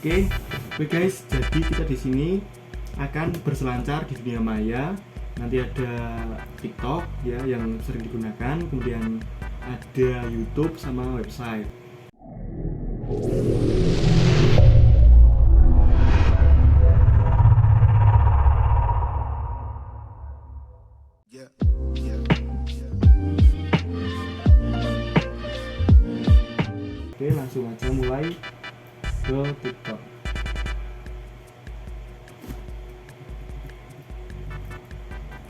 Oke guys, jadi kita di sini akan berselancar di dunia maya. Nanti ada TikTok ya yang sering digunakan, kemudian ada YouTube sama website. Oke, langsung aja mulai ke TikTok.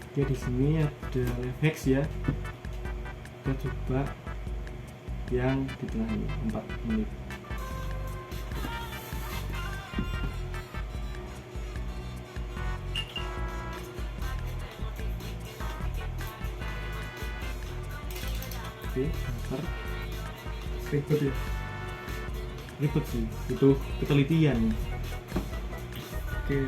Oke, di sini ada live hacks ya. Kita coba yang di tengah ini 4 menit. Oke, bentar. Ribet ya. Ribet sih, butuh ketelitian. Oke.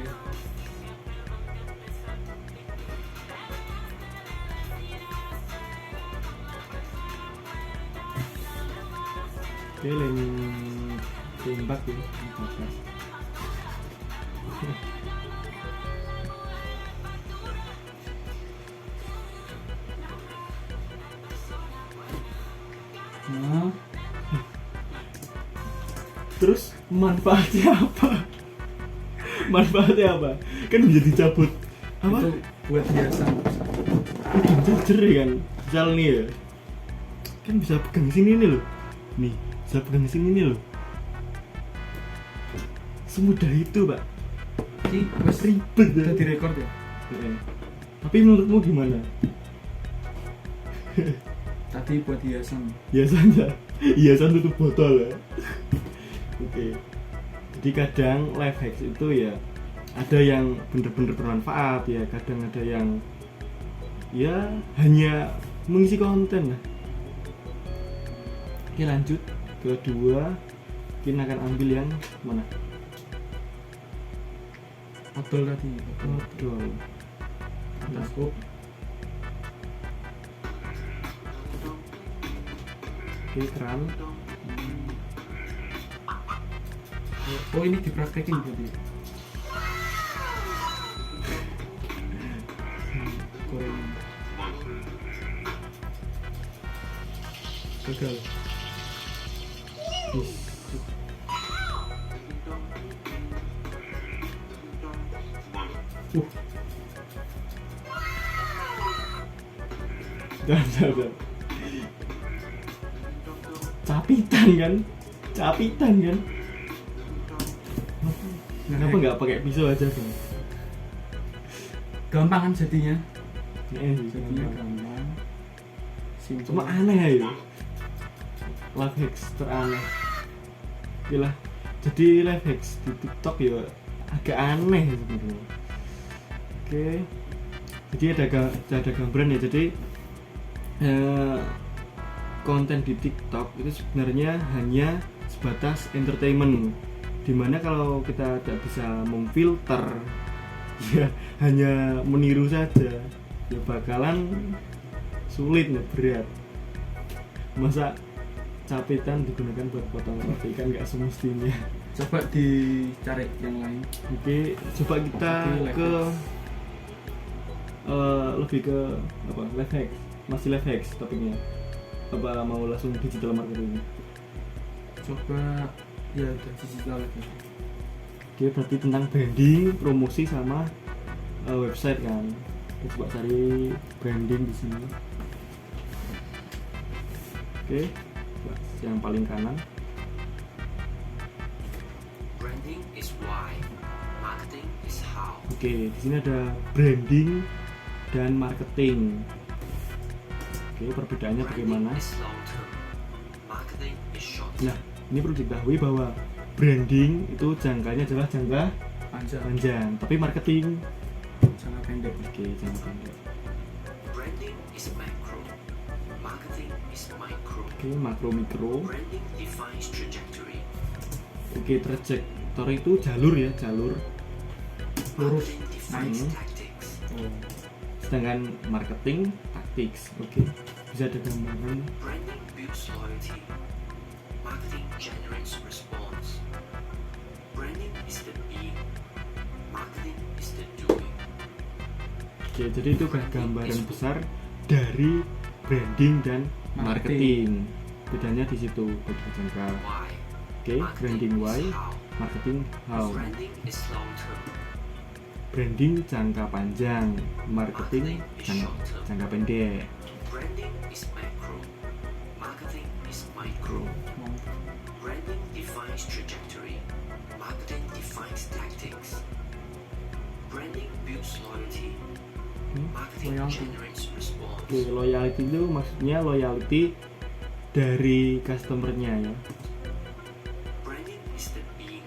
Oke, tembak ya, bakar. Nah, Terus manfaatnya apa? Manfaatnya apa? Kan bisa dicabut. Apa? itu buat hiasan. Charger kan, misal nih ya, kan bisa pegang sini nih loh, nih bisa pegang sini nih loh, semudah itu pak. Ini wes Ribet ya. udah direkord ya. Tapi menurutmu gimana? Tadi buat hiasan. Hiasan tutup botol ya. Oke. Jadi kadang life hacks itu ya ada yang bener-bener bermanfaat ya, kadang ada yang ya hanya mengisi konten lah. Oke, lanjut kedua, kita akan ambil yang mana? Odol tadi. Odol. Cukup. Oke, keran. Oh, ini dipraktekin berarti. Korea. Gagal. Is. Jangan. Capitan kan? Kenapa nggak pakai pisau aja kan? Gampang kan jadinya? Jadinya gampang. Simpel. Cuma aneh ya. Life hacks teraneh. Gila. Jadi life hacks di TikTok ya agak aneh sebenarnya. Oke. Jadi ada gambaran ya. Jadi konten di TikTok itu sebenarnya hanya sebatas entertainment, dimana kalau kita tidak bisa memfilter ya hanya meniru saja ya bakalan sulit ya, berat. Masa capitan digunakan buat potong roti, kan nggak semestinya. Coba dicari yang lain. Oke, coba kita ke lebih ke apa, life hacks. Masih life hacks topiknya, apa mau langsung digital marketing? Coba ya udah digital lagi. Oke, berarti tentang branding, promosi sama website kan. Kita coba cari branding di sini. Oke, yang paling kanan. Branding is why, marketing is how. Oke, di sini ada branding dan marketing. Oke, perbedaannya bagaimana? Branding is long term, marketing is short Nah, term. ini perlu diketahui bahwa branding itu jangkanya adalah jangka Panjang. panjang, tapi marketing Jangka pendek. oke, jangka pendek. Branding is macro, marketing is micro. Oke, makro mikro. Branding defines trajectory, Oke, trajektori itu jalur ya, jalur. Lurus. marketing defines Hmm. tactics. Oh. Sedangkan marketing tactics. Oke, bisa ada gambaran. Branding builds loyalty, marketing generates response. Branding Oke, jadi itu kan gambaran besar dari branding dan marketing. Bedanya di situ bagi jangka. Why? Oke, branding why, marketing how. Branding is long term. Branding jangka panjang, marketing jangka pendek. Branding is macro. Marketing is micro. Branding defines trajectory. Marketing defines tactics. Branding builds loyalty. Marketing Loyalty. generates response. Oke, loyalty itu maksudnya loyalty dari customernya ya. Branding is the being.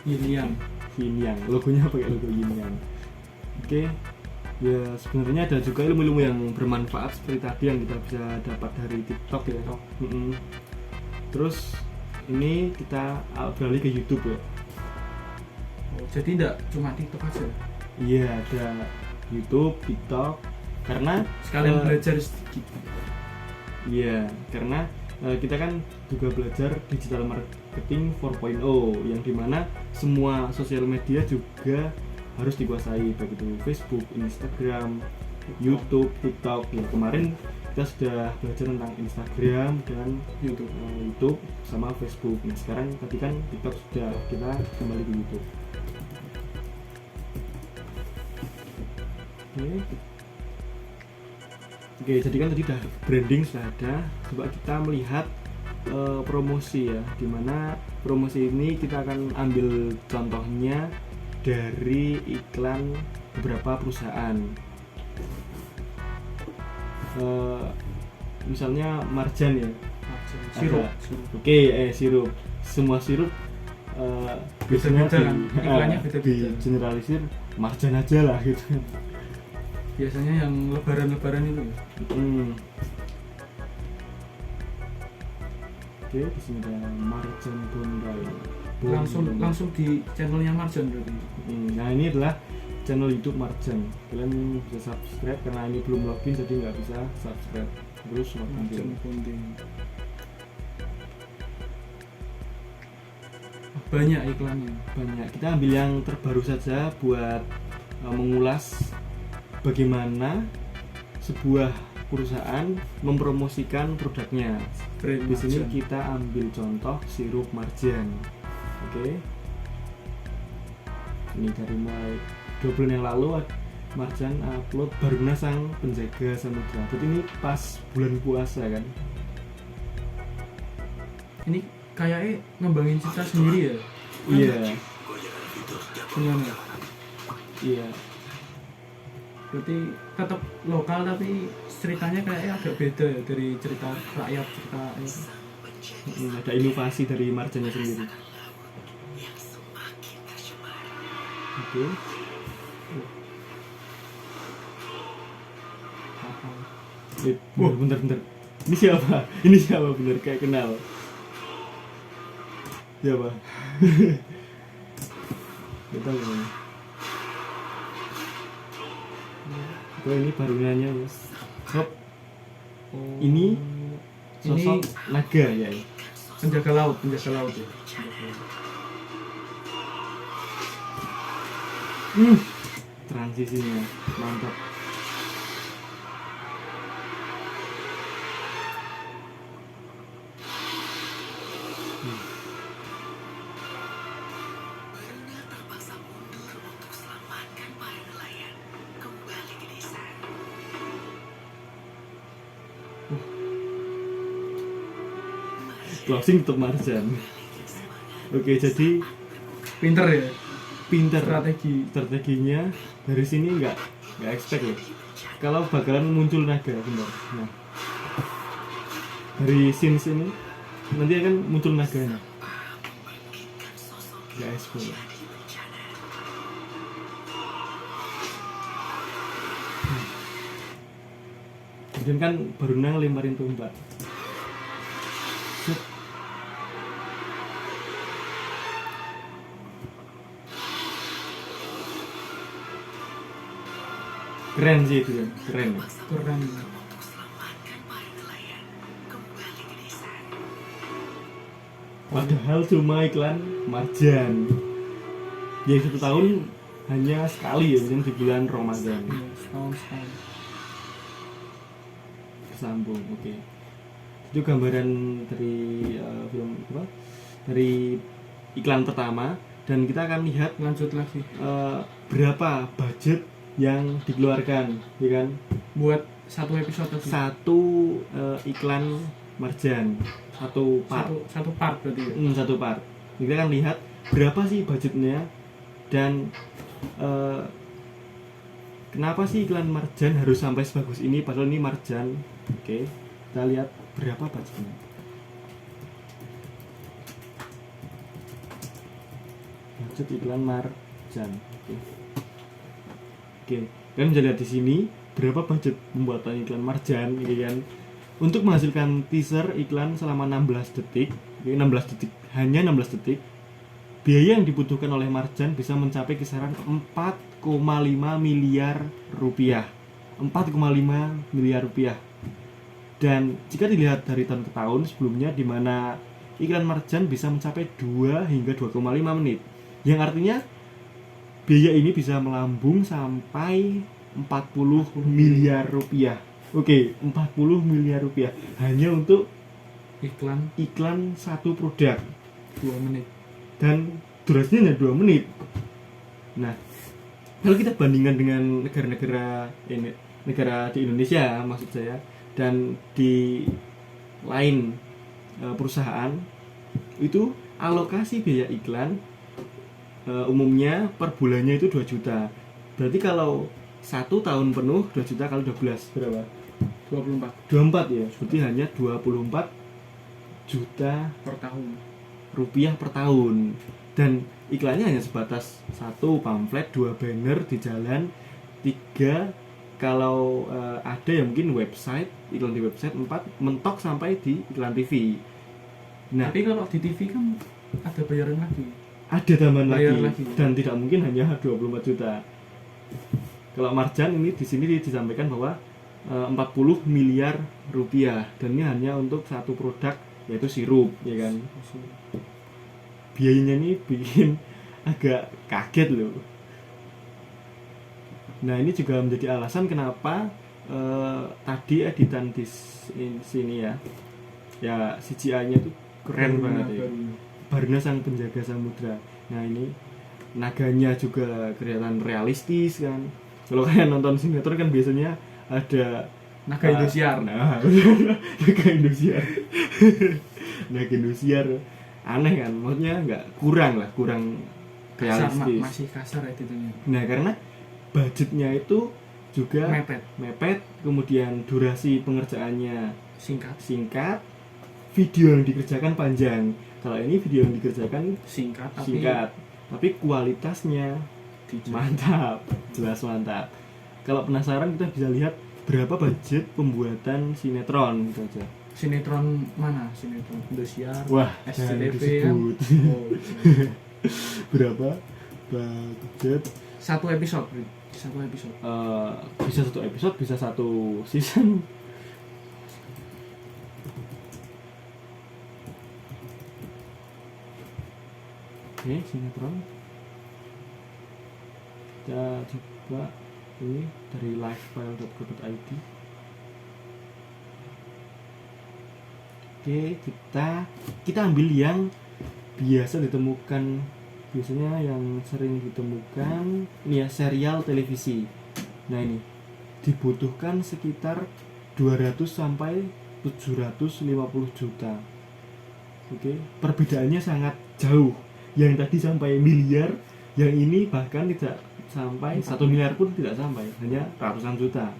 Yin yang. Yin Yang, logonya pakai logo Yin Yang. Oke, ya sebenarnya ada juga ilmu-ilmu yang bermanfaat seperti tadi yang kita bisa dapat dari TikTok ya. Terus ini kita beralih ke YouTube ya. Oh, jadi tidak cuma TikTok aja. Iya, ada YouTube, TikTok, karena Sekalian belajar sedikit. iya, karena kita kan juga belajar digital marketing 4.0 yang dimana semua sosial media juga harus dikuasai, baik itu Facebook, Instagram, YouTube, TikTok. Ya, kemarin kita sudah belajar tentang Instagram dan YouTube sama Facebook. Nah, sekarang tadi kan TikTok sudah, kita kembali ke YouTube. Oke, jadi kan tadi udah branding sudah ada. Coba kita melihat promosi ya, dimana promosi ini kita akan ambil contohnya dari iklan beberapa perusahaan. Misalnya Marjan ya, Sirup. Oke, sirup. Semua sirup biasanya Beda-beda kan? Iklannya beda-beda. di generalisir Marjan aja lah gitu. Biasanya yang lebaran-lebaran itu ya. Oke, di sini ada Marjan Bondai. Langsung di channelnya Marjan berarti. Nah, ini adalah channel YouTube Marjan. Kalian bisa subscribe karena ini belum login jadi nggak bisa subscribe. Terus Marjan login. Bonding. Banyak iklannya. Banyak. Kita ambil yang terbaru saja buat mengulas bagaimana sebuah perusahaan mempromosikan produknya. Brand Di sini Marjan. kita ambil contoh sirup Marjan. Oke. Ini dari mulai 2 bulan yang lalu Marjan upload Baruna Sang Penjaga Samudra. Jadi ini pas bulan puasa kan. Ini kayaknya ngembangin cerita sendiri ya. Iya. Gimana? Iya. Berarti tetap lokal tapi ceritanya kayaknya agak beda ya dari cerita rakyat, cerita Ada inovasi dari Marjannya sendiri. Oke. Bentar. Ini siapa? Ini siapa bener kayak kenal. Siapa? Kita gimana? Oh, ini baru nanya ya. Sob, ini sosok naga ya. penjaga laut ya. Transisinya mantap. Baruna terpaksa mundur untuk selamatkan para nelayan kembali ke desa. Closing untuk Marjan. Oke, jadi Pinter ya pinter strategi. strateginya dari sini nggak expect loh kalau bakalan muncul naga bener. Nah, dari scenes ini nanti akan muncul naganya. Nggak expect loh. Kemudian kan Baruna ngelemparin tombak. Set. Keren sih itu ya, keren. Keren. Untuk selamatkan para nelayan kembali ke desa. Padahal cuma iklan Marjan. Ya 1 tahun hanya sekali ya, misalnya di bulan Ramadan. Ya, setahun sekali. Bersambung, oke. Itu gambaran dari film apa? Dari iklan pertama, dan kita akan lihat Lanjut lagi berapa budget yang dikeluarkan, ya kan? buat satu episode tadi. Satu iklan marjan, satu part. Satu part berarti ya. Satu part. Kita akan lihat berapa sih budgetnya dan kenapa sih iklan marjan harus sampai sebagus ini padahal ini marjan. Oke, kita lihat berapa budgetnya. Budget iklan marjan. Oke, kalian bisa lihat di sini berapa budget pembuatan iklan marjan, gitu kan? Untuk menghasilkan teaser iklan selama 16 detik, 16 detik, hanya 16 detik, biaya yang dibutuhkan oleh marjan bisa mencapai kisaran 4,5 miliar rupiah. 4,5 miliar rupiah. Dan jika dilihat dari tahun ke tahun sebelumnya, di mana iklan marjan bisa mencapai 2 hingga 2,5 menit, yang artinya biaya ini bisa melambung sampai 40 miliar rupiah. Oke, 40 miliar rupiah hanya untuk iklan satu produk 2 menit. dan durasinya hanya 2 menit. Nah, kalau kita bandingkan dengan negara-negara negara di Indonesia maksud saya, dan di lain perusahaan, itu alokasi biaya iklan umumnya per bulannya itu 2 juta. Berarti kalau 1 tahun penuh 2 juta kali 12 berapa? 24 ya. Berarti hanya 24 juta per tahun rupiah per tahun. Dan iklannya hanya sebatas 1 pamflet, 2 banner di jalan, 3 kalau ada yang mungkin website, iklan di website, 4 mentok sampai di iklan TV. Nah, tapi kalau di TV kan ada bayaran lagi. ada tambahan Bayar lagi, lagi. Dan tidak mungkin hanya 24 juta. Kalau marjan ini di sini disampaikan bahwa 40 miliar rupiah, dan ini hanya untuk satu produk yaitu sirup, ya kan? Biayanya ini bikin agak kaget loh. Nah, ini juga menjadi alasan kenapa tadi editan di sini ya CGI-nya itu keren banget ya. Baruna sang penjaga samudra. Nah, ini naganya juga kelihatan realistis kan. Kalau kalian nonton sinetron kan biasanya ada Naga Indosiar. Nah, naga Indosiar. Naga Indosiar aneh kan, maksudnya kurang realistis. Masih kasar editannya. Nah, karena budgetnya itu juga mepet, kemudian durasi pengerjaannya singkat, video yang dikerjakan panjang. Kalau ini video yang dikerjakan singkat tapi kualitasnya mantap, jelas mantap. Kalau penasaran kita bisa lihat berapa budget pembuatan sinetron gitu aja. Sinetron mana? Sinetron Indosiar. Wah, SCTV kan. Oh, berapa budget satu episode? Bisa satu episode, bisa satu season. Oke, sinetron. Kita coba ini dari livefile.co.id. Oke, kita ambil yang biasanya yang sering ditemukan ini ya, serial televisi. Nah, ini dibutuhkan sekitar 200 sampai 750 juta. Oke, perbedaannya sangat jauh. Yang tadi sampai miliar, yang ini bahkan tidak sampai 1 miliar pun tidak sampai, hanya ratusan juta.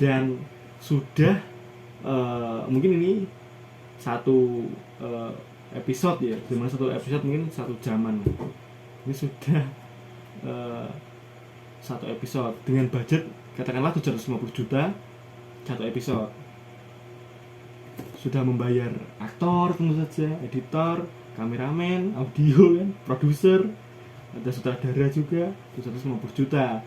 Dan sudah mungkin ini satu episode ya, dimana satu episode mungkin 1 jaman. Ini sudah satu episode dengan budget katakanlah 750 juta satu episode. Sudah membayar aktor tentu saja, editor, kameramen, audio kan, produser, ada sutradara juga, 250 juta.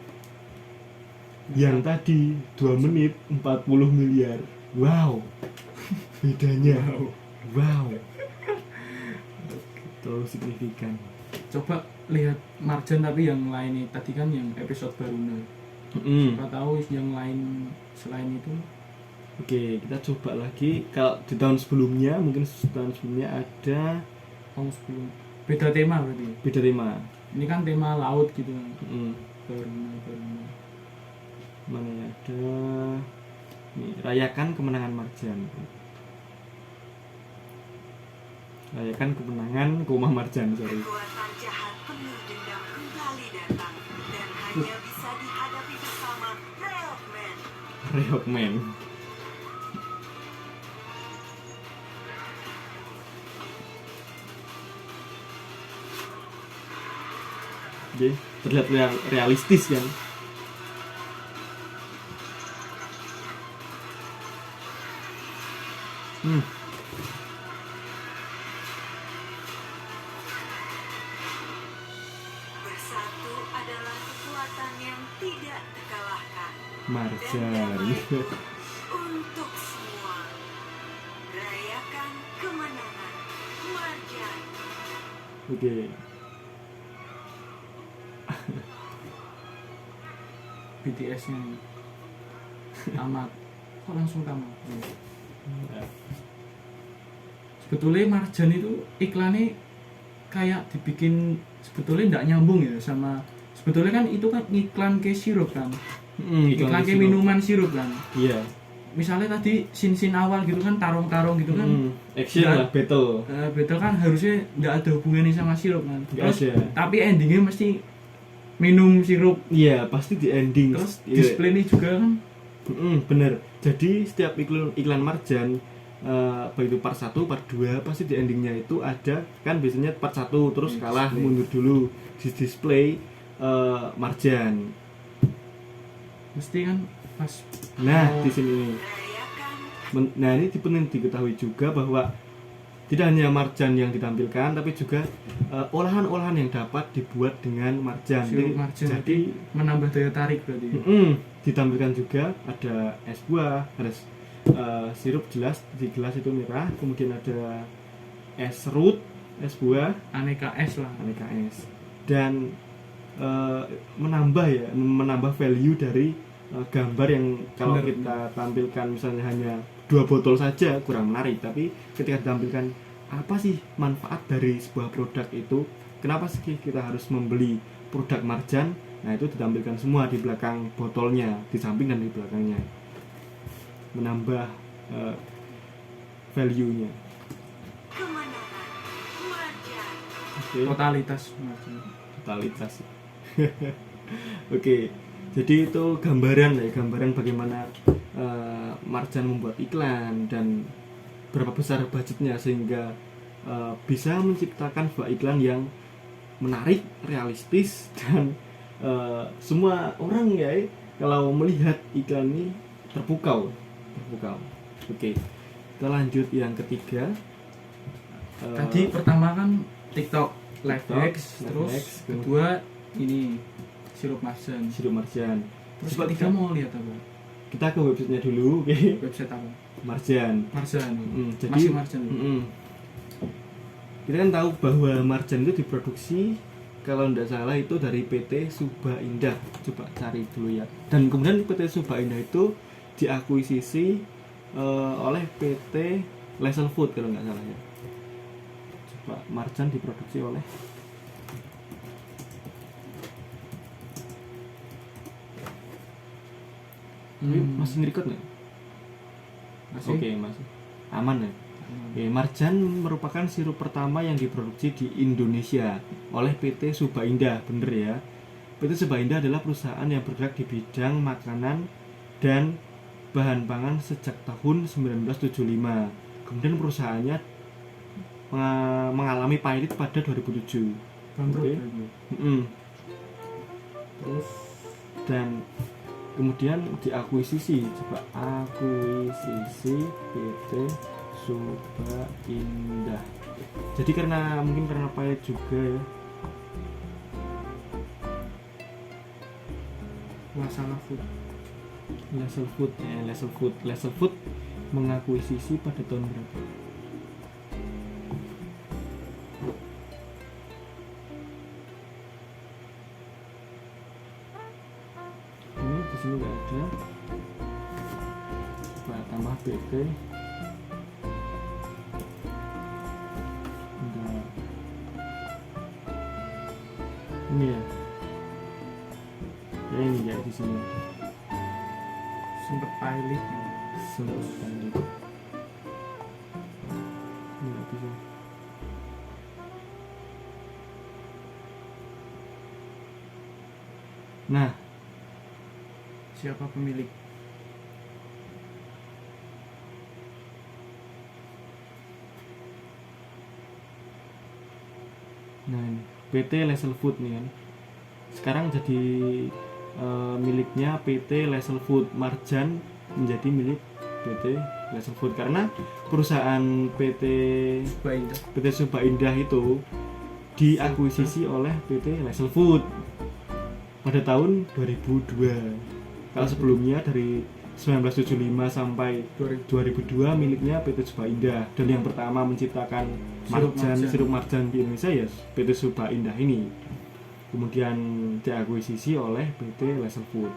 Yang tadi 2 menit 40 miliar. Wow. Bedanya. Wow. Terlalu signifikan. coba lihat Marjan tapi yang lain nih. Tadi kan yang episode barunya. Siapa tahu yang lain selain itu. Oke, kita coba lagi. Kalau di tahun sebelumnya, mungkin tahun sebelumnya ada Tahun sebelum beda tema berarti. beda tema. Ini kan tema laut gitu. Barunya. Mana ya, ada nih, rayakan kemenangan Marjan. Rayakan kemenangan Rumah Marjan, sorry. Kekuatan jahat penuh dendam kembali datang dan hanya bisa dihadapi bersama Railman. Reokman. Oke, terlihat realistis kan. Bersatu adalah kekuatan yang tidak terkalahkan. Marjan. Untuk semua, rayakan kemenangan Marjan. Oke. BTS-nya nih. Tamat. Kok langsung tamat? Sebetulnya Marjan itu iklannya kayak dibikin sebetulnya nggak nyambung ya sama, sebetulnya kan itu kan iklan ke sirup kan, iklan ke sirup. minuman sirup kan. Iya. Misalnya tadi scene awal gitu kan, tarung-tarung gitu kan, Action Nggak- lah, battle. betul kan, harusnya nggak ada hubungannya sama sirup kan. Nggak Terus ada. tapi endingnya mesti minum sirup. Iya, pasti di ending. Terus Iya. display-nya juga kan. Bener. Jadi setiap iklan Marjan, baik itu part 1, part 2, pasti di endingnya itu ada kan, biasanya part 1 terus kalah, Display. mundur dulu di display Marjan. Mesti kan pas. Nah, Oh. di sini nih. Rayakan Nah, ini penting diketahui juga bahwa tidak hanya Marjan yang ditampilkan, tapi juga olahan-olahan yang dapat dibuat dengan Marjan. Sirup Marjan Jadi menambah daya tarik berarti. ditampilkan juga ada es buah, ada sirup jelas di gelas itu merah, kemudian ada es serut, es buah, Aneka es lah. aneka es, dan menambah value dari gambar yang kalau Bener. kita tampilkan misalnya hanya 2 botol saja kurang menarik, tapi ketika ditampilkan apa sih manfaat dari sebuah produk itu, kenapa sih kita harus membeli produk Marjan. Nah, itu ditampilkan semua di belakang botolnya, di samping dan di belakangnya, menambah value-nya. kemenangan Marjan. Oke, Totalitas Marjan. totalitas. Oke, jadi itu gambaran bagaimana Marjan membuat iklan dan berapa besar budgetnya sehingga bisa menciptakan sebuah iklan yang menarik, realistis, dan semua orang ya kalau melihat iklan ini terpukau. Oke, kita lanjut yang ketiga. Tadi pertama kan TikTok Live TikTok, X, terus Live X, kedua ini sirup Marjan. Sirup Marjan. Terus Coba ketiga mau lihat apa? kita ke websitenya dulu, oke. Website apa? Marjan. Marjan. Jadi Masih Marjan. kita kan tahu bahwa Marjan itu diproduksi kalau tidak salah itu dari PT Subah Indah. Coba cari dulu ya. Dan kemudian PT Subah Indah itu diakuisisi oleh PT Lesel Food kalau nggak salah ya. Coba Marjan diproduksi oleh masih nge-record nggak? Masih. Oke, masih aman ya. Oke, Marjan merupakan sirup pertama yang diproduksi di Indonesia oleh PT Subah Indah, bener ya. PT Subah Indah adalah perusahaan yang bergerak di bidang makanan dan bahan pangan sejak tahun 1975. Kemudian perusahaannya mengalami pahit pada 2007. Bangkrut. Oke. berarti. Terus dan kemudian diakuisisi, coba akuisisi PT Subah Indah. Jadi mungkin karena pahit juga ya. Wasala Food. Lesel Food mengakuisisi pada tahun berapa? sini nggak ada. Coba tambah PT. Enggak. Ini ya. Ya ini ya di sini. Sempet pilot Semua sekali. Ini nggak bisa. Nah, siapa pemilik. nah ini PT Lesel Food nih kan. Sekarang jadi miliknya PT Lesel Food. Marjan menjadi milik PT Lesel Food karena perusahaan PT Subah Indah itu diakuisisi oleh PT Lesel Food pada tahun 2002. Kalau sebelumnya dari 1975 sampai 2002 miliknya PT Subah Indah, dan yang pertama menciptakan sirup marjan di Indonesia ya PT Subah Indah ini. Kemudian diakuisisi oleh PT Lesel Food.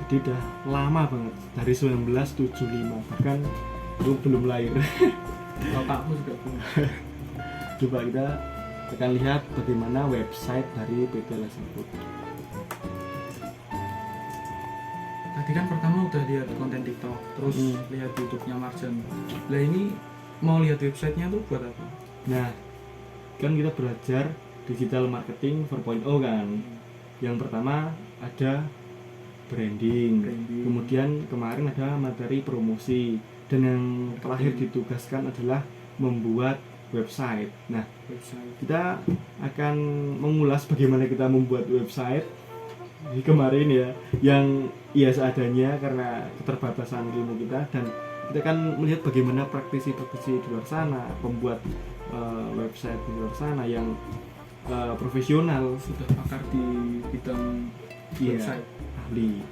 Jadi udah lama banget, dari 1975, bahkan belum lahir. Bapakku juga punya. Coba kita akan lihat bagaimana website dari PT Lesel Food. Tadi kan pertama udah lihat konten TikTok, terus lihat YouTube-nya Marjan. Lah ini mau lihat websitenya tuh buat apa? Nah, kan kita belajar digital marketing 4.0 kan. Yang pertama ada branding. Kemudian kemarin ada materi promosi, dan yang terakhir ditugaskan adalah membuat website. Nah, kita akan mengulas bagaimana kita membuat website di kemarin ya, yang seadanya karena keterbatasan ilmu kita, dan kita akan melihat bagaimana praktisi-praktisi di luar sana, pembuat website di luar sana yang profesional, sudah pakar di bidang website, ahli.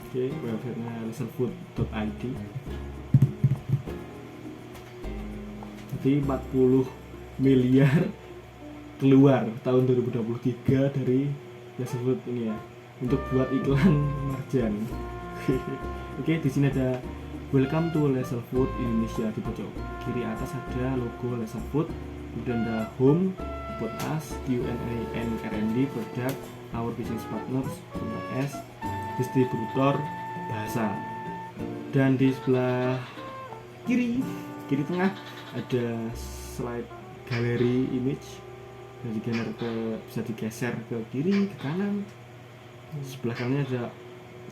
Oke, websitenya leselfood.id. Jadi 40 miliar keluar tahun 2023 dari Lesel Food ini ya, untuk buat iklan marjan. Oke, di sini ada Welcome to Lesel Food Indonesia. Di pojok kiri atas ada logo Lesel Food, kemudian ada Home, About Us, Q&A and R&D, Product, Our Business Partners, S, Distributor, Bahasa. Dan di sebelah kiri tengah ada slide galeri image, dan bisa digeser ke kiri, ke kanan. Sebelah kanannya ada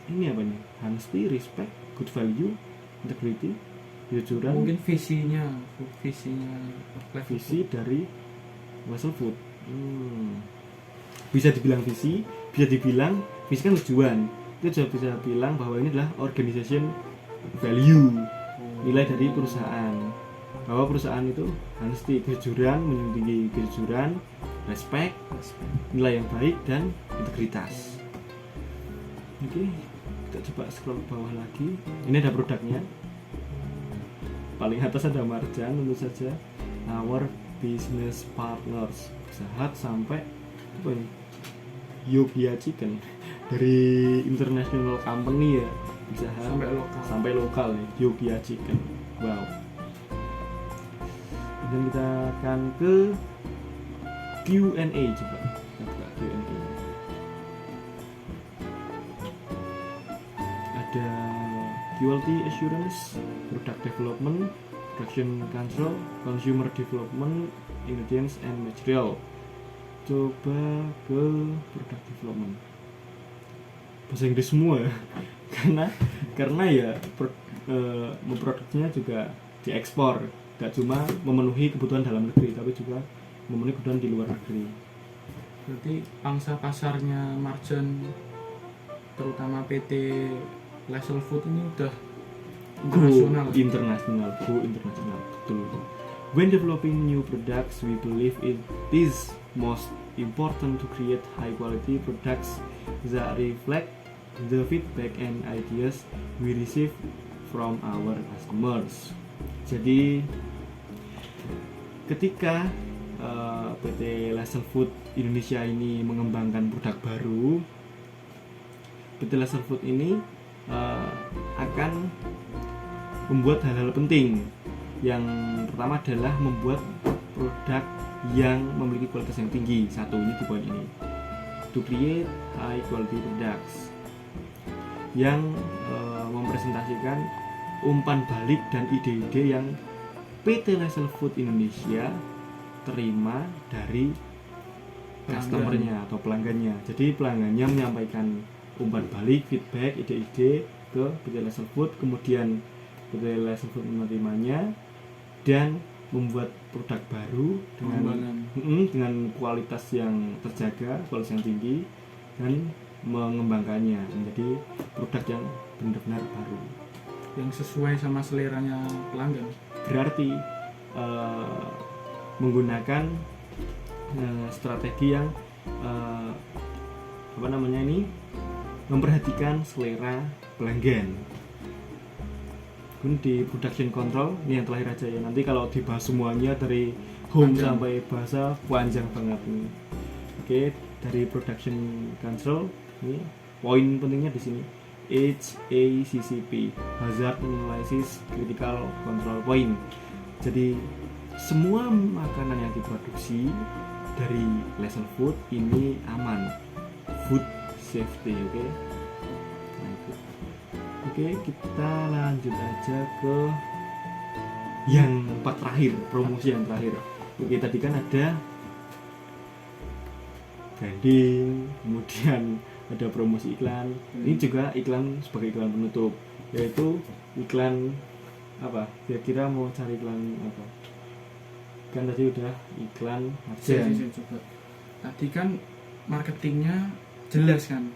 ini apa nih? Honesty, respect, good value, integrity, kejujuran. Mungkin visinya visi dari Lesel Food. Bisa dibilang visi, bisa dibilang visi kan tujuan. Itu juga bisa bilang bahwa ini adalah organization value, nilai dari perusahaan. Bahwa perusahaan itu honesty, kejujuran, menjunjung tinggi kejujuran, respect, nilai yang baik, dan integritas. Oke, kita coba scroll bawah lagi. Ini ada produknya. Paling atas ada marjan, tentu saja. Our Business Partners, Sahat sampai apa ini? Yogya Chicken, dari international company ya, bisa sampai lokal nih, Yogya Chicken. Wow. Dan kita akan ke Q&A, coba kita buka Q&A. Ada quality assurance, product development, production control, consumer development, ingredients and material. Coba ke product development. Bahasa Inggris semua ya. karena ya memproduksinya juga diekspor. Gak cuma memenuhi kebutuhan dalam negeri, tapi juga memenuhi kebutuhan di luar negeri. Berarti pangsa pasarnya Marjan, terutama PT Lesel Food ini udah internasional, betul. When developing new products, we believe it is most important to create high quality products that reflect the feedback and ideas we receive from our customers. Jadi ketika PT Laser Food Indonesia ini mengembangkan produk baru, PT Laser Food ini akan membuat hal-hal penting. Yang pertama adalah membuat produk yang memiliki kualitas yang tinggi. Satu, ini di poin ini, to create high quality products, yang mempresentasikan umpan balik dan ide-ide yang PT Laser Food Indonesia terima dari customernya atau pelanggannya. Jadi pelanggannya menyampaikan umpan balik, feedback, ide-ide ke PT Laser Food, kemudian PT Laser Food menerimanya dan membuat produk baru dengan kualitas yang terjaga, kualitas yang tinggi, dan mengembangkannya menjadi produk yang benar-benar baru yang sesuai sama seleranya pelanggan. Berarti menggunakan strategi yang memperhatikan selera pelanggan. Kemudian di production control ini yang terakhir aja ya, nanti kalau dibahas semuanya dari home panjang. sampai bahasa panjang banget nih. Oke, dari production control ini poin pentingnya di sini HACCP, Hazard Analysis Critical Control Point. Jadi semua makanan yang diproduksi dari Laser Food ini aman, food safety. Oke, kita lanjut aja ke yang terakhir, promosi yang terakhir. Oke, tadi kan ada branding, kemudian ada promosi iklan. Ini juga iklan sebagai iklan penutup, yaitu iklan apa? Kira-kira mau cari iklan apa? Kan tadi udah iklan Saya coba. Tadi kan marketingnya jelas kan.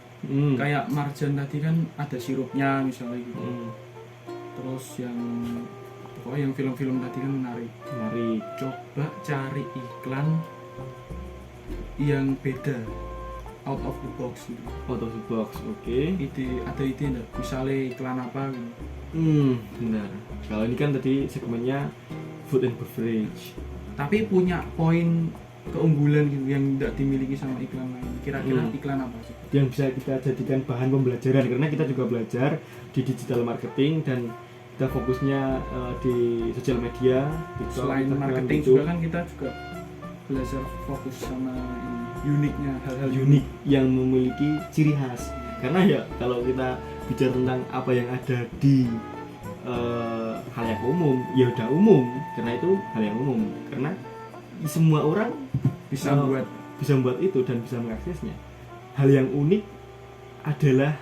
Kayak marjan tadi kan ada sirupnya misalnya gitu. Terus yang pokoknya yang film-film tadi kan menarik. Coba cari iklan yang beda, out of the box gitu. Out of the box, oke. Ada ide enggak? Misalnya iklan apa gitu. Benar. Kalau ini kan tadi segmennya food and beverage, tapi punya poin keunggulan gitu yang tidak dimiliki sama iklan lain. Kira-kira iklan apa sih yang bisa kita jadikan bahan pembelajaran, karena kita juga belajar di digital marketing dan kita fokusnya di sosial media, TikTok, selain Instagram, marketing YouTube. juga kan kita juga belajar fokus sama uniknya, hal-hal unik yang memiliki ciri khas. Karena ya kalau kita bicara tentang apa yang ada di hal yang umum, ya udah umum, karena itu hal yang umum, karena semua orang bisa membuat itu dan bisa mengaksesnya. Hal yang unik adalah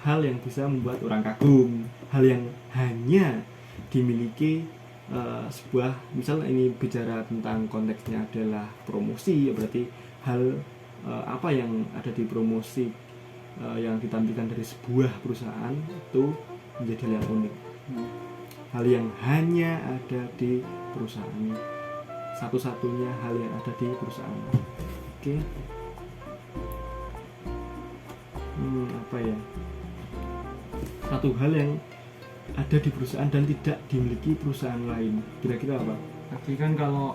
hal yang bisa membuat orang kagum, hal yang hanya dimiliki sebuah, misalnya ini bicara tentang konteksnya adalah promosi, ya berarti hal apa yang ada di promosi yang ditampilkan dari sebuah perusahaan itu menjadi hal yang unik, hal yang hanya ada di perusahaan, satu-satunya hal yang ada di perusahaan. Oke. Apa ya, satu hal yang ada di perusahaan dan tidak dimiliki perusahaan lain, kira-kira apa? Tadi kan kalau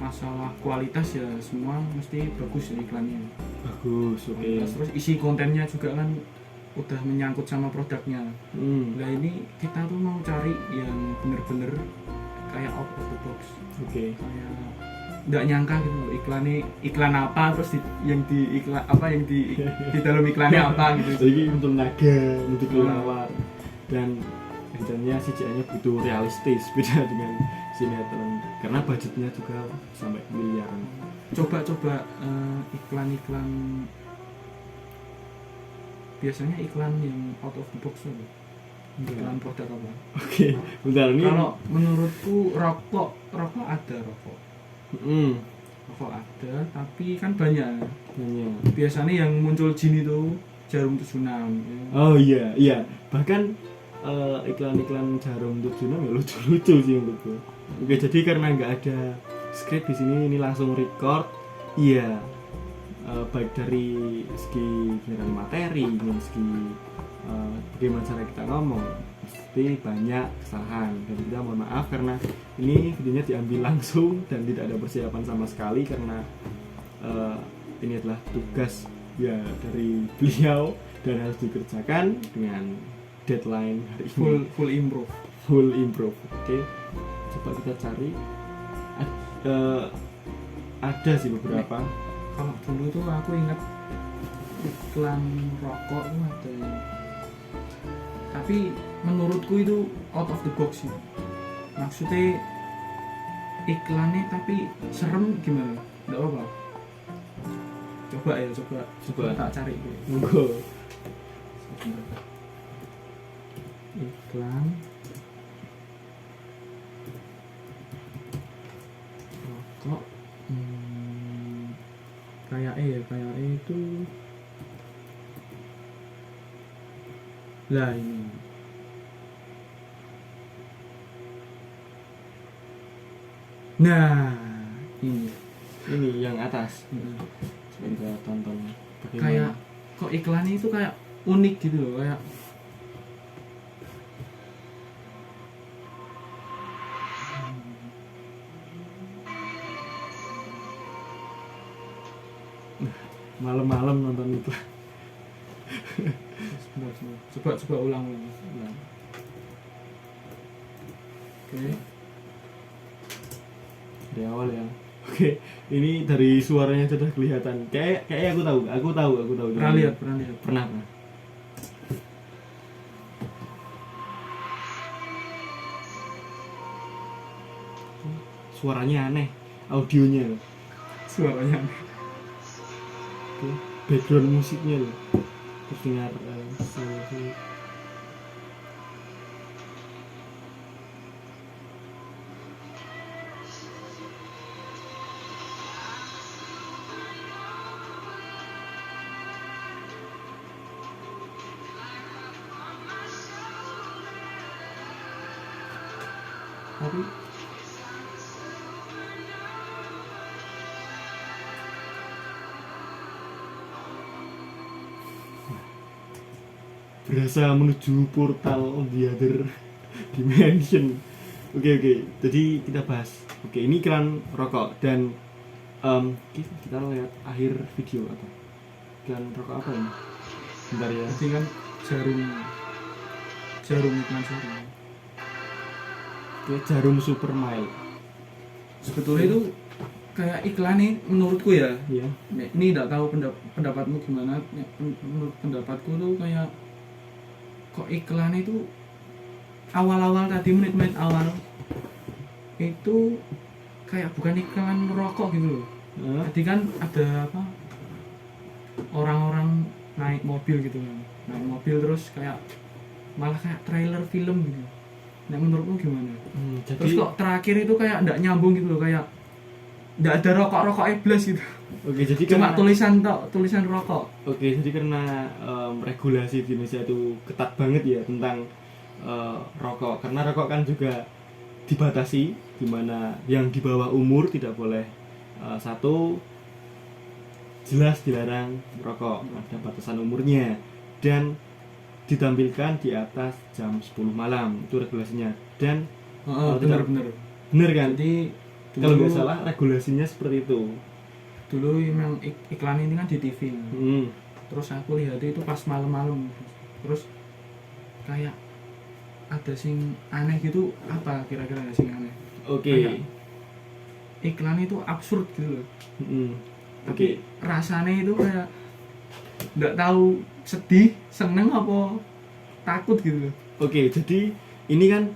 masalah kualitas ya semua mesti bagus ya iklannya. Bagus, oke. Terus isi kontennya juga kan udah menyangkut sama produknya. Nah ini kita tuh mau cari yang bener-bener kayak out of the box. Oke. Kayak nggak nyangka gitu iklan apa, terus yang di iklan apa, yang di dalam iklannya apa gitu. Jadi untuk naga, untuk kelelawar, dan editannya CGI-nya butuh realistis, beda dengan sinetron karena budgetnya juga sampai miliaran. Coba iklan biasanya iklan yang out of the box itu iklan produk apa? Oke, bentar ini. Kalau menurutku rokok ada rokok ada, tapi kan banyak. Biasanya yang muncul jin itu Jarum 76 ya. Oh iya, bahkan iklan-iklan Jarum 76 ya lucu-lucu sih menurutku. Oke, jadi karena nggak ada script di sini, ini langsung record. Iya, baik dari segi giliran materi, dari segi bagaimana cara kita ngomong, pasti banyak kesalahan dan kita mohon maaf karena ini videonya diambil langsung dan tidak ada persiapan sama sekali karena ini adalah tugas ya dari beliau dan harus dikerjakan dengan deadline hari ini. Full improve. Oke. Coba kita cari. Ada sih beberapa. Kalau dulu tuh aku ingat iklan rokok tuh ada yang, tapi menurutku itu out of the box sih. Maksudnya iklannya tapi serem gimana? Nggak apa-apa. Coba tak cari. Monggo. Iklan rokok kayak itu lah ini. Nah Ini yang atas. Coba kita tonton bagaimana. kayak kok iklannya itu kayak unik gitu loh, kayak malam-malam nonton itu. sebentar. Coba ulang. Oke. Dari awal ya. Oke, ini dari suaranya sudah kelihatan. Kayak aku tahu. Pernah lihat. Pernah. Suaranya aneh, audionya loh. Suaranya. Oke, background musiknya loh. Terus dengar Tapi berasa menuju portal on the other dimension. Oke. Jadi kita bahas. Oke, ini iklan rokok dan kita lihat akhir video apa? Iklan rokok apa ini? Bentar ya. tadi kan jarum iklan jarum. Oke, jarum super mile. Sebetulnya itu kayak iklannya menurutku ya. Iya. Ini tidak tahu pendapatmu gimana. Menurut pendapatku tuh kayak kok iklannya itu awal-awal tadi menit-menit awal itu kayak bukan iklan rokok gitu loh. Tadi kan ada apa? Orang-orang naik mobil gitu kan. Naik mobil terus kayak malah kayak trailer film gitu. Nah, menurutmu gimana? Jadi Terus kok terakhir itu kayak nggak nyambung gitu loh, kayak nggak ada rokok iblis gitu. Oke, jadi Cuma karena tulisan rokok. Oke, jadi karena regulasi di Indonesia itu ketat banget ya tentang rokok. Karena rokok kan juga dibatasi, di mana yang di bawah umur tidak boleh satu jelas dilarang merokok, ada batasan umurnya dan ditampilkan di atas jam 10 malam, itu regulasinya. Dan Bener kan? Jadi Kalau dulu, nggak salah regulasinya seperti itu. dulu memang iklan ini kan di TV. Terus aku lihat itu pas malam-malam. Terus kayak ada sing aneh gitu, apa kira-kira sing aneh? Oke. Kayak iklan itu absurd gitu loh. Tapi rasanya itu kayak nggak tahu sedih, seneng apa takut gitu loh. Oke, jadi ini kan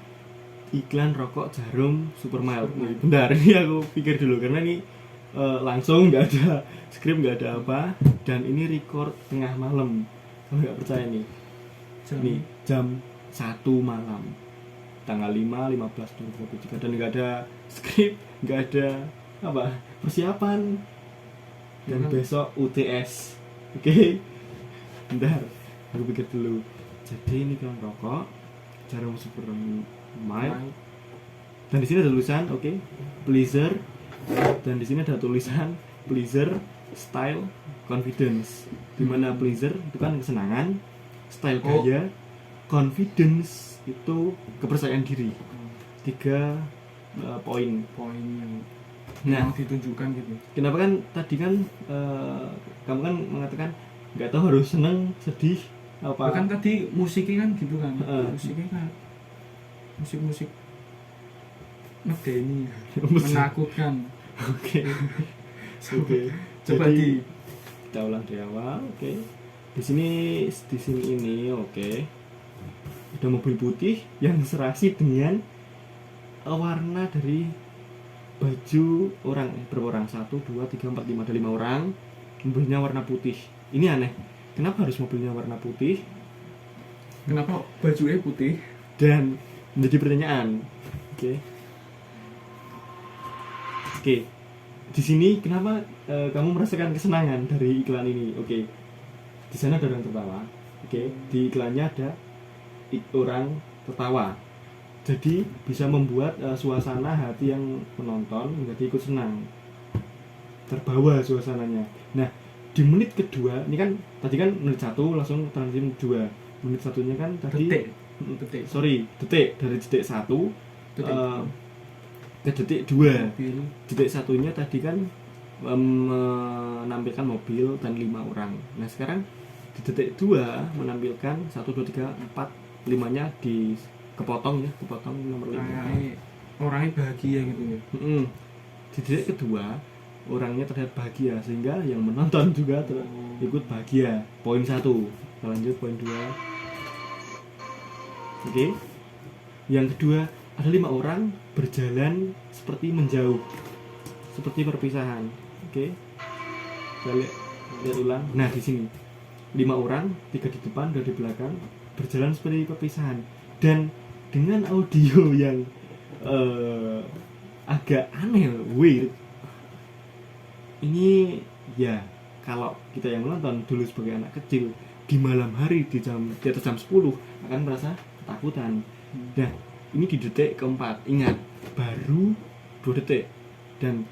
iklan rokok jarum Supermile. Bentar, ini aku pikir dulu karena ini langsung nggak ada skrip, nggak ada apa, dan ini record tengah malam. Kalau nggak percaya nih, ini jam 1 malam, tanggal 5/15/2023 dan nggak ada skrip, nggak ada apa persiapan, dan besok UTS. Oke, bentar, aku pikir dulu. Jadi ini iklan rokok jarum Supermile, dan di sini ada tulisan pleasure, dan di sini ada tulisan pleasure style confidence, dimana pleasure itu kan kesenangan, style gaya, confidence itu kepercayaan diri. 3 poin. Poin yang Nah, ditunjukkan gitu. kenapa kan tadi kan kamu kan mengatakan nggak tahu harus seneng, sedih, apa? Kan tadi musiknya kan gitu kan. Heeh. Musiknya kan musik medeni, Musik. menakutkan. Oke. Oke. Coba Jadi, kita ulang dari awal. Oke. Di sini ini, oke. Ada mobil putih yang serasi dengan warna dari baju orang. Berapa orang? 1, 2, 3, 4, 5. Ada 5 orang. Mobilnya warna putih. Ini aneh. Kenapa harus mobilnya warna putih? Kenapa bajunya putih? Dan menjadi pertanyaan. Oke. Oke. Di sini kenapa kamu merasakan kesenangan dari iklan ini? Oke. Di sana ada orang tertawa. Oke. Di iklannya ada orang tertawa. Jadi bisa membuat suasana hati yang menonton menjadi ikut senang. Terbawa suasananya. Nah, di menit kedua, ini kan tadi kan menit 1 langsung transisi menit 2. Menit satunya kan tadi Detik. detik dari detik 1 Detik. ke detik 2. Mobil. Detik satunya tadi kan menampilkan mobil dan 5 orang. Nah, sekarang di detik 2 menampilkan 1, 2, 3, 4, 5-nya kepotong ya, kepotong nomor 5. Kayaknya orangnya bahagia gitu ya. Di detik kedua orangnya terlihat bahagia sehingga yang menonton juga ikut bahagia. Poin 1. Kita lanjut poin 2. Oke. Yang kedua, ada 5 orang berjalan seperti menjauh, seperti perpisahan. Oke. Kita lihat ulang. Nah, di sini 5 orang, 3 di depan, 2 di belakang, berjalan seperti perpisahan dan dengan audio yang agak aneh, weird. Ini ya kalau kita yang menonton dulu sebagai anak kecil di malam hari di atas jam 10 akan merasa ketakutan. Nah, ini di detik keempat. Ingat, baru 2 detik dan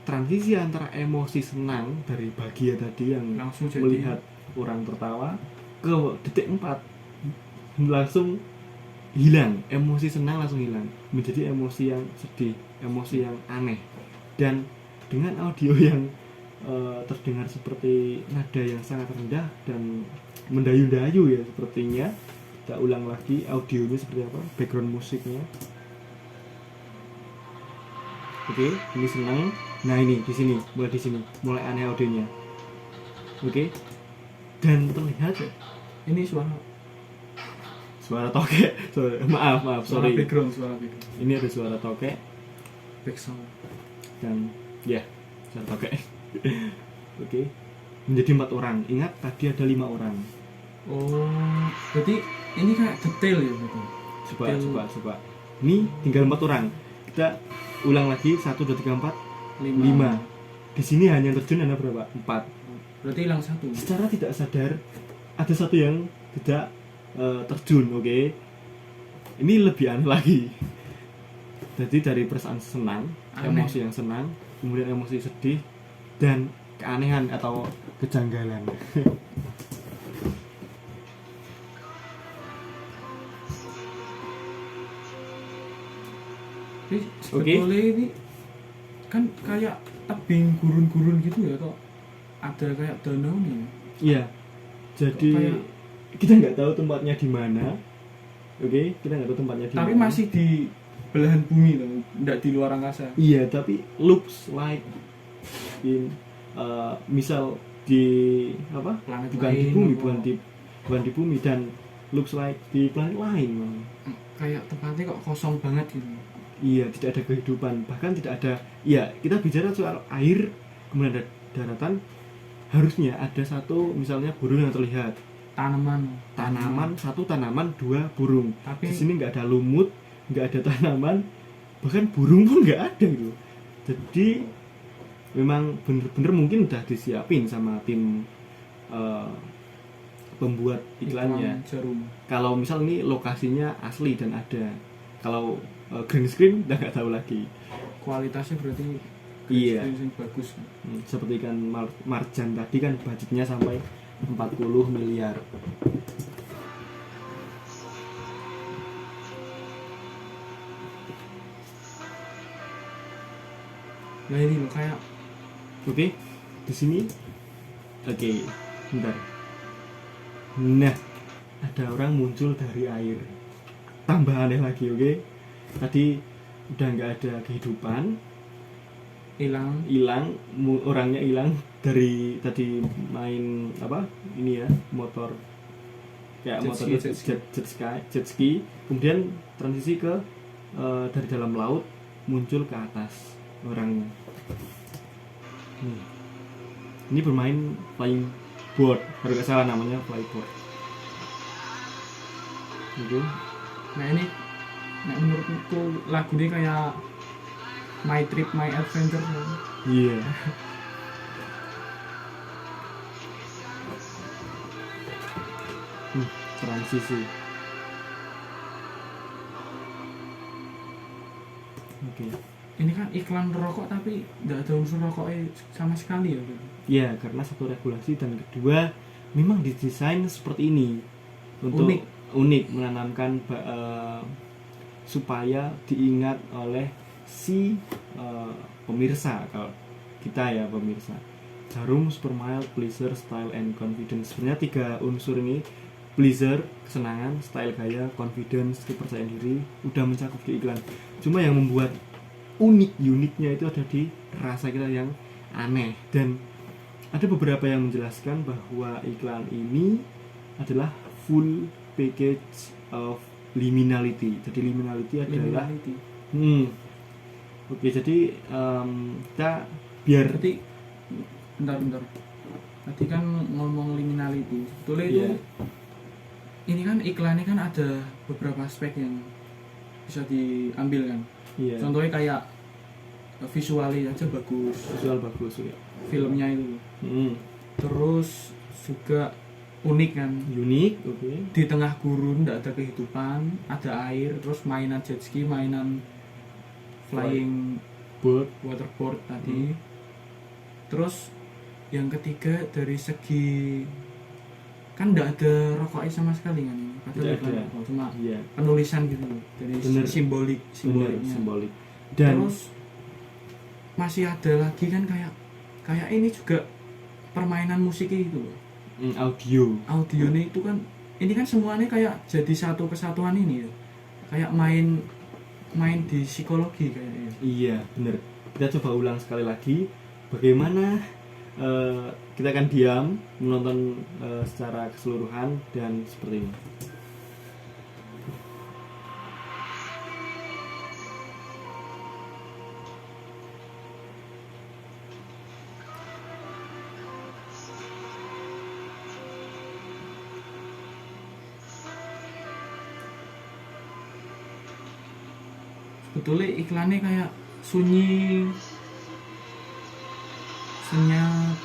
transisi antara emosi senang dari bahagia tadi yang Langsung jadi melihat orang tertawa ke detik 4 langsung hilang, emosi senang langsung hilang menjadi emosi yang sedih, emosi yang aneh. Dan dengan audio yang terdengar seperti nada yang sangat rendah dan mendayu-dayu ya sepertinya. Kita ulang lagi audionya seperti apa, background musiknya. Oke, ini senang. Nah, ini di sini, mulai aneh audionya. Oke. Dan terlihat ini suara tokek. Maaf, sorry. Suara background. Ini ada suara tokek Back sound. dan ya, suara tokek. Oke. Menjadi 4 orang. Ingat tadi ada 5 orang. Oh, berarti ini kayak detail ya gitu. Coba. Ini tinggal 4 orang. Kita ulang lagi 1, 2, 3, 4, 5. Di sini hanya terjun ada berapa? 4. Berarti hilang 1. Secara tidak sadar ada 1 yang tidak terjun, oke. Ini lebih aneh lagi. Jadi dari perasaan senang, Aneh. emosi yang senang, kemudian emosi sedih dan keanehan atau kejanggalan. Ini sebetulnya ini kan kayak tebing gurun-gurun gitu ya, kok ada kayak danau nih. Iya. Jadi Kayak- kita nggak tahu tempatnya di mana. Oke, kita nggak tahu tempatnya di Tapi mana. masih di belahan bumi loh, enggak di luar angkasa. Iya, tapi looks like in misal di apa? Planet Bukan di lain, bumi, apa? bukan di bumi dan looks like di planet lain. Man. Kayak tempatnya kok kosong banget gitu. Iya, tidak ada kehidupan, bahkan tidak ada. Iya, kita bicara soal air, kemudian ada daratan. Harusnya ada satu, misalnya burung yang terlihat, tanaman, 1 tanaman, 2 burung. Tapi Di sini nggak ada lumut, nggak ada tanaman, bahkan burung pun nggak ada gitu. Jadi memang bener-bener mungkin udah disiapin sama tim pembuat iklannya. iklan jarum. Kalau misal ini lokasinya asli dan ada, kalau green screen udah nggak tahu lagi. Kualitasnya berarti Iya. yang bagus. Seperti ikan marjan tadi kan budgetnya sampai 40 miliar. Nah ini loh kayak Oke, di sini. Oke, bentar. Nah, ada orang muncul dari air. Tambah aneh lagi, oke? Tadi udah nggak ada kehidupan, hilang, orangnya hilang dari tadi main apa? Ini ya, motor kayak motor jet ski. Kemudian transisi ke dari dalam laut muncul ke atas orangnya. Ini bermain flying board, kalau nggak salah namanya flyboard. Gitu. nah ini menurutku lagu ini kayak My Trip My Adventure. Iya. Transisi. Oke. Ini kan iklan rokok tapi nggak ada unsur rokoknya sama sekali ya. Ya, karena satu regulasi dan kedua memang didesain seperti ini untuk unik menanamkan supaya diingat oleh si pemirsa, kalau kita ya pemirsa. Jarum, super mild, pleasure, style, and confidence. Sebenarnya 3 unsur ini, pleasure, kesenangan, style gaya, confidence, kepercayaan diri, udah mencakup di iklan. Cuma yang membuat uniknya itu ada di rasa kita yang aneh. Dan ada beberapa yang menjelaskan bahwa iklan ini adalah full package of liminality. Jadi liminality adalah Oke, jadi kita biar berarti bentar. Tadi kan ngomong liminality. Sebetulnya itu ini kan iklannya kan ada beberapa aspek yang bisa diambil kan. Contohnya kayak visualnya aja bagus. Visual bagus ya. Filmnya itu. Terus juga unik kan. Unik, oke. Di tengah gurun tidak ada kehidupan, ada air, terus mainan jet ski, mainan flying board, waterboard tadi. Terus yang ketiga dari segi kan tidak ada rokoknya sama sekali kan. Tidak ada. Cuma penulisan gitu dari simbolik. Dan terus masih ada lagi kan kayak ini juga permainan musiknya itu loh. Audionya itu kan ini kan semuanya kayak jadi satu kesatuan ini ya. Kayak main di psikologi kayaknya. Iya, bener. Kita coba ulang sekali lagi bagaimana kita akan diam menonton secara keseluruhan dan seperti ini. Sebetulnya iklannya kayak sunyi, senyap,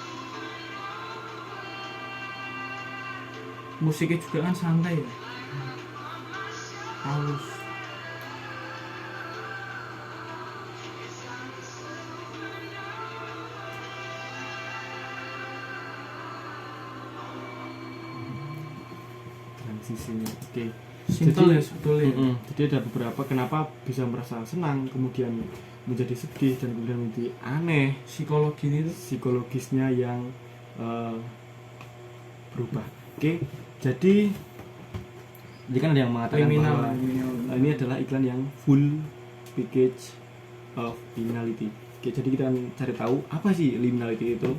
musiknya juga kan santai ya, halus. Transisinya, oke. Simple ya sebetulnya. Jadi ada beberapa kenapa bisa merasa senang, kemudian menjadi sedih, dan kemudian menjadi aneh. Psikologisnya yang berubah. Oke, jadi kan ada yang mengatakan bahwa ini adalah iklan yang full package of liminality. Oke, jadi kita cari tahu apa sih liminality itu.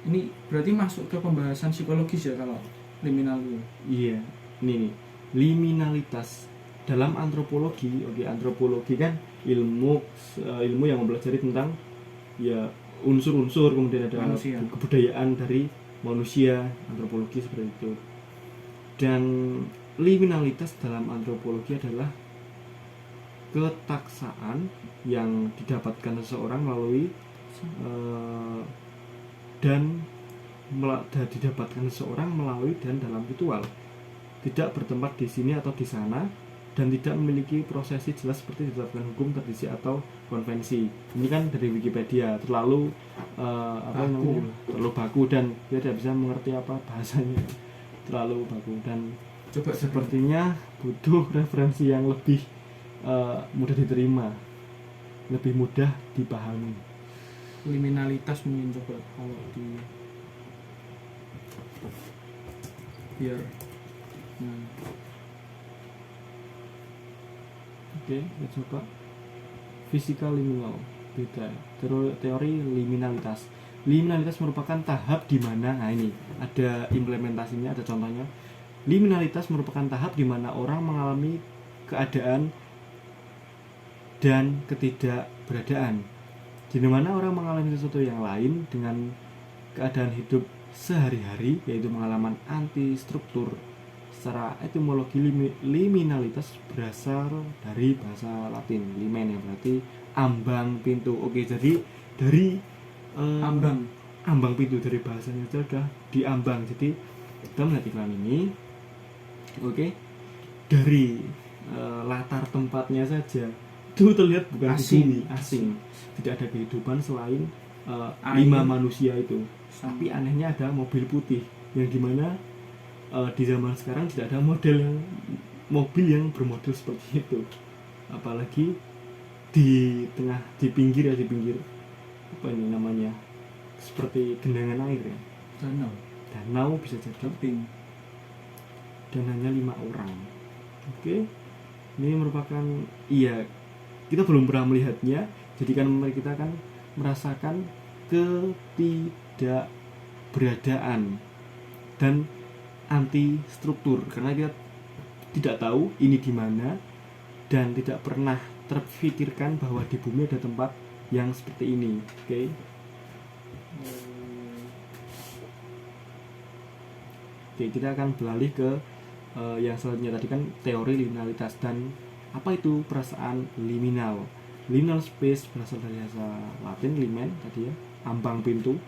Ini berarti masuk ke pembahasan psikologis ya kalau liminal itu. Iya, ini nih. Liminalitas dalam antropologi. Oke, antropologi kan ilmu yang mempelajari tentang ya unsur-unsur, kemudian ada manusia, kebudayaan dari manusia, antropologi seperti itu. Dan liminalitas dalam antropologi adalah ketaksaan yang didapatkan seseorang melalui didapatkan seseorang melalui dan dalam ritual, tidak bertempat di sini atau di sana, dan tidak memiliki prosesi jelas seperti ditetapkan hukum, tradisi atau konvensi. Ini kan dari Wikipedia, terlalu terlalu baku dan dia tidak bisa mengerti apa bahasanya, terlalu baku dan coba sepertinya butuh referensi yang lebih mudah diterima, lebih mudah dipahami. Liminalitas mungkin coba kalau di biar Oke, kita coba physical liminal, beda teori liminalitas. Liminalitas merupakan tahap di mana, nah ini ada implementasinya, ada contohnya. Liminalitas merupakan tahap di mana orang mengalami keadaan dan ketidakberadaan, di mana orang mengalami sesuatu yang lain dengan keadaan hidup sehari-hari, yaitu pengalaman anti-struktur. Secara etimologi liminalitas berasal dari bahasa Latin limen, yang berarti ambang pintu. Oke, jadi dari ambang pintu, dari bahasanya saja udah diambang. Jadi kita melihat iklan ini, oke, dari latar tempatnya saja itu terlihat bukan bumi, asing, tidak ada kehidupan selain 5 manusia itu. Tapi anehnya ada mobil putih, yang dimana di zaman sekarang tidak ada mobil yang bermodel seperti itu, apalagi di pinggir apa ini namanya, seperti genangan air ya, danau bisa jadi, dan hanya 5 orang. Oke, ini merupakan, iya, kita belum pernah melihatnya, jadi kan kita kan merasakan ketidakberadaan dan anti struktur, karena dia tidak tahu ini di mana dan tidak pernah terfikirkan bahwa di bumi ada tempat yang seperti ini. Oke. Oke, kita akan beralih ke yang selanjutnya. Tadi kan teori liminalitas, dan apa itu perasaan liminal. Liminal space berasal dari bahasa Latin limen tadi ya, ambang pintu.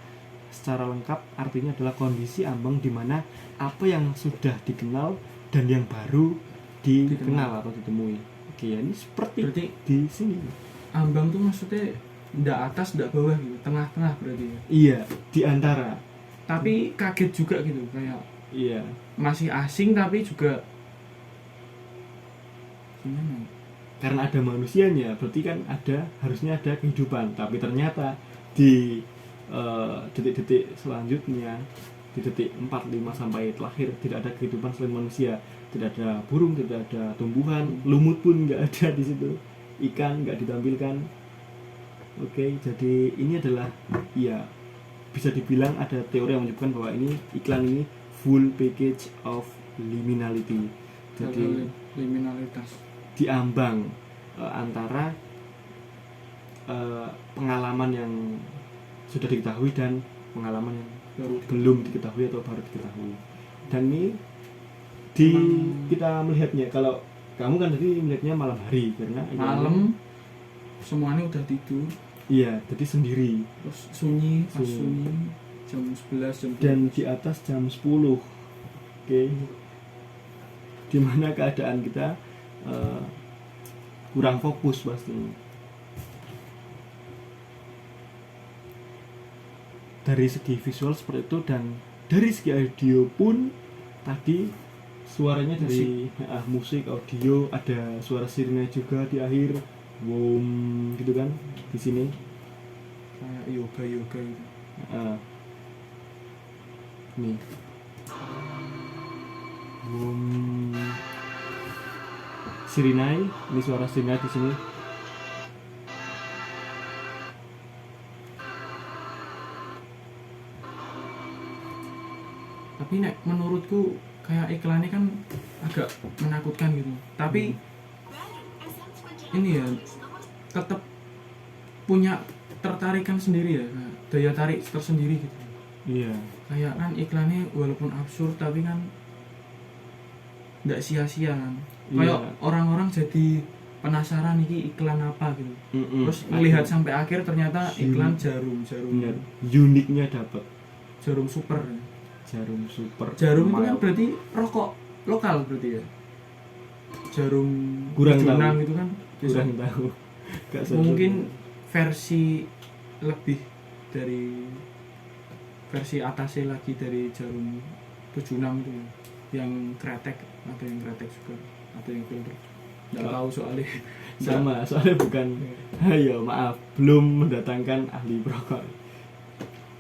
Secara lengkap artinya adalah kondisi ambang di mana apa yang sudah dikenal dan yang baru dikenal atau ditemui. Oke, ya, ini seperti berarti di sini. Ambang tuh maksudnya ndak atas ndak bawah gitu, tengah-tengah berarti ya. Iya, di antara. Tapi kaget juga gitu, kayak iya, masih asing tapi juga gimana? Karena ada manusianya, berarti kan harusnya ada kehidupan, tapi ternyata di detik-detik selanjutnya, di detik 4, 5 sampai terakhir tidak ada kehidupan selain manusia. Tidak ada burung, tidak ada tumbuhan, lumut pun nggak ada di situ, ikan nggak ditampilkan. Oke, jadi ini adalah, ya, bisa dibilang ada teori yang menyebutkan bahwa ini iklan ini full package of liminality. Jadi liminalitas diambang antara pengalaman yang sudah diketahui dan pengalaman yang belum diketahui atau baru diketahui. Dan ini kita melihatnya, kalau kamu kan tadi melihatnya malam hari karena malam semuanya udah tidur. Iya, jadi sendiri. Terus sunyi jam 11 jam 12. Dan di atas jam 10. Oke. Dimana keadaan kita kurang fokus pasti. Dari segi visual seperti itu, dan dari segi audio pun tadi suaranya dari musik, audio, ada suara sirine juga di akhir, boom gitu kan di sini, kayak yoga gitu. Nih, boom, sirine, ini suara sirine di sini. Tapi menurutku kayak iklannya kan agak menakutkan gitu. Tapi ini ya tetap punya tertarikan sendiri ya, daya tarik tersendiri gitu. Iya. Kayak kan iklannya walaupun absurd tapi kan nggak sia-sia kan. Kayak orang-orang jadi penasaran ini iklan apa gitu. Terus melihat sampai akhir ternyata iklan jarum. Bener. Uniknya dapat. Jarum super. Jarum super. Jarum itu kan berarti rokok lokal berarti ya. Jarum kurang tahu gitu kan. Kurang tahu. Mungkin versi lebih dari versi atasnya lagi dari jarum 76 itu ya. Yang kretek, ada yang kretek juga, ada yang filter. nggak tahu soalnya. Sama, soalnya bukan ayo maaf belum mendatangkan ahli perokok.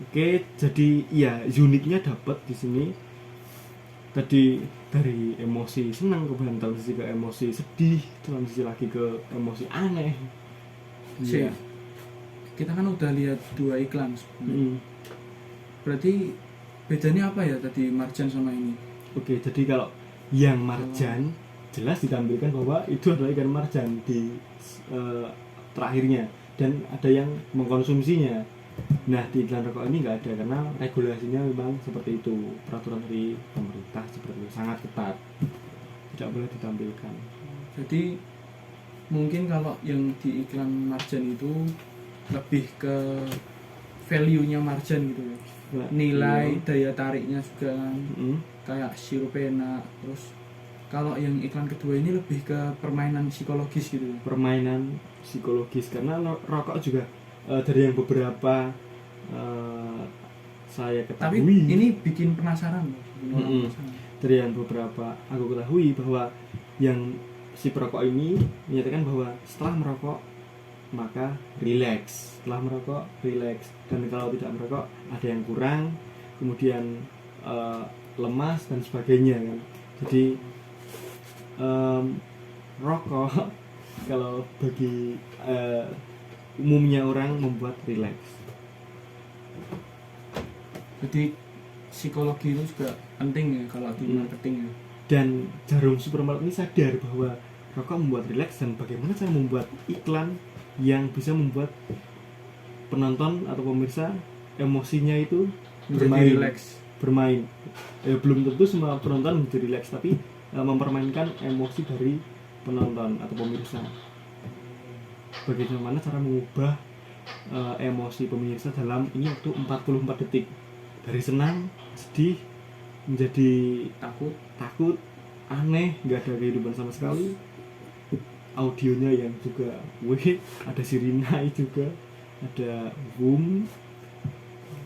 Oke, jadi ya uniknya dapat di sini. Tadi dari emosi senang kemudian transisi ke emosi sedih, transisi lagi ke emosi aneh. Sih. Iya. Kita kan udah lihat 2 iklan sebenarnya. Mm. Berarti bedanya apa ya tadi Marjan sama ini? Oke, jadi kalau yang marjan jelas ditampilkan bahwa itu adalah ikan marjan di terakhirnya, dan ada yang mengkonsumsinya. Nah, di iklan rokok ini nggak ada karena regulasinya memang seperti itu, peraturan dari pemerintah seperti itu, sangat ketat, tidak boleh ditampilkan. Jadi mungkin kalau yang di iklan Marjan itu lebih ke value-nya Marjan gitu ya. Nah, Nilai iya. daya tariknya juga kan. Mm. Kayak sirup enak. Terus kalau yang iklan kedua ini lebih ke permainan psikologis gitu. Permainan psikologis karena rokok juga dari yang beberapa saya Tapi ketahui, ini bikin penasaran loh, bikin orang Mm-mm. penasaran. dari yang beberapa aku ketahui bahwa yang si perokok ini menyatakan bahwa setelah merokok maka relax, setelah merokok relax, dan kalau tidak merokok ada yang kurang, kemudian lemas dan sebagainya kan. Jadi rokok kalau bagi umumnya orang membuat relax. Jadi psikologi itu juga penting ya kalau di marketing ya. Dan Jarum Supermarket ini sadar bahwa rokok membuat rileks, dan bagaimana cara membuat iklan yang bisa membuat penonton atau pemirsa emosinya itu Menjadi relax. bermain. Belum tentu semua penonton menjadi rileks, tapi mempermainkan emosi dari penonton atau pemirsa. Bagaimana cara mengubah emosi pemirsa dalam ini waktu 44 detik, dari senang, sedih, menjadi takut, aneh, nggak ada kehidupan sama sekali. Audionya yang juga ada sirinai juga, ada boom,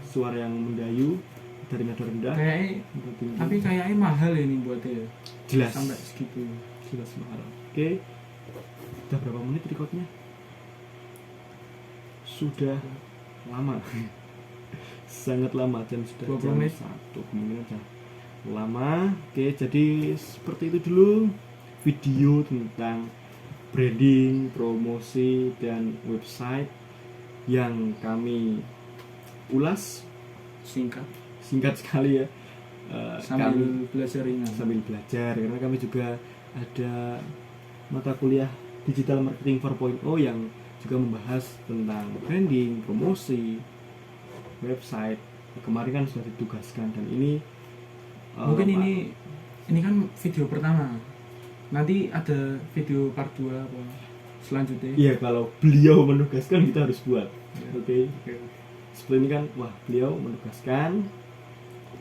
suara yang mendayu dari nada rendah, nada tinggi. Tapi kayaknya mahal ini buatnya ya. Jelas Sampai segitu. jelas mahal. Oke, udah berapa menit recordnya? Sudah lama. Sangat lama, dan sudah 20 jam menit. 1, kemungkinan sudah lama. Oke, jadi seperti itu dulu video tentang branding, promosi, dan website yang kami ulas singkat sekali ya. Sambil belajar ringan. Sambil belajar, karena kami juga ada mata kuliah Digital Marketing 4.0 yang juga membahas tentang branding, promosi, website. Kemarin kan sudah ditugaskan, dan ini Mungkin ini kan video pertama. Nanti ada video part 2 apa selanjutnya. iya, kalau beliau menugaskan kita harus buat. Ya. Oke. Seperti ini kan, wah, beliau menugaskan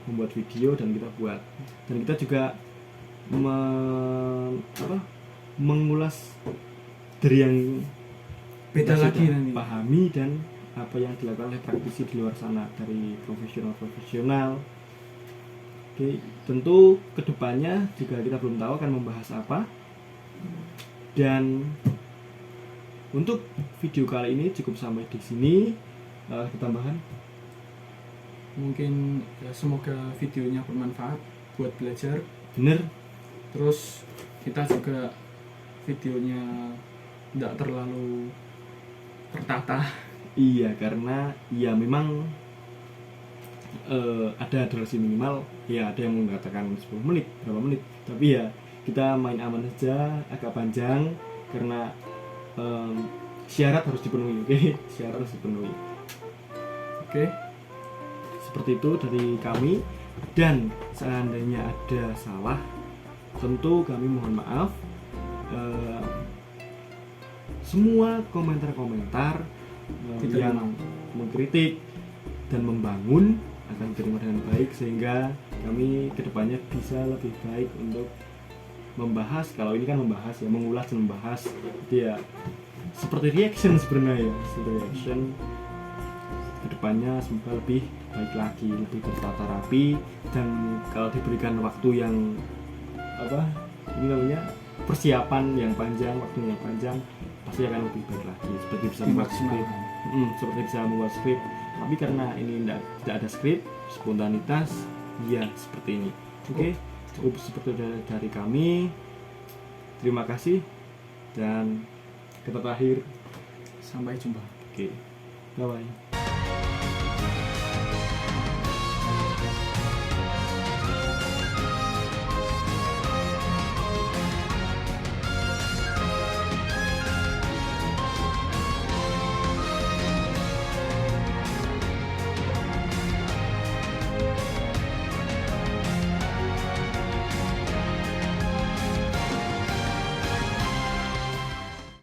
membuat video dan kita buat, dan kita juga mengulas dari yang Beda kita lagi sudah nanti. pahami dan apa yang dilakukan oleh praktisi di luar sana, dari profesional. Oke, tentu kedepannya juga kita belum tahu akan membahas apa. Dan untuk video kali ini cukup sampai di sini. Tambahan, Mungkin ya, semoga videonya bermanfaat buat belajar. bener. Terus kita juga videonya tidak terlalu tertata. Iya, karena ya memang ada durasi minimal. Ya, ada yang mengatakan 10 menit, berapa menit. Tapi ya kita main aman saja, agak panjang karena syarat harus dipenuhi. Oke, syarat harus dipenuhi. Oke. Seperti itu dari kami, dan seandainya ada salah tentu kami mohon maaf. Semua komentar-komentar yang mengkritik dan membangun akan diterima dengan baik, sehingga kami kedepannya bisa lebih baik untuk membahas. Kalau ini kan membahas ya, mengulas dan membahas, dia seperti reaction sebenarnya ya, reaction. Kedepannya semoga lebih baik lagi, lebih tertata rapi, dan kalau diberikan waktu yang ini namanya persiapan yang panjang, waktu yang panjang, pasti akan lebih baik lagi. Seperti bisa membuat skrip, seperti bisa membuat skrip. Tapi karena ini tidak ada skrip, spontanitas, ya seperti ini. Oke, cukup seperti dari kami. Terima kasih dan kata terakhir, Sampai jumpa. oke, bye bye.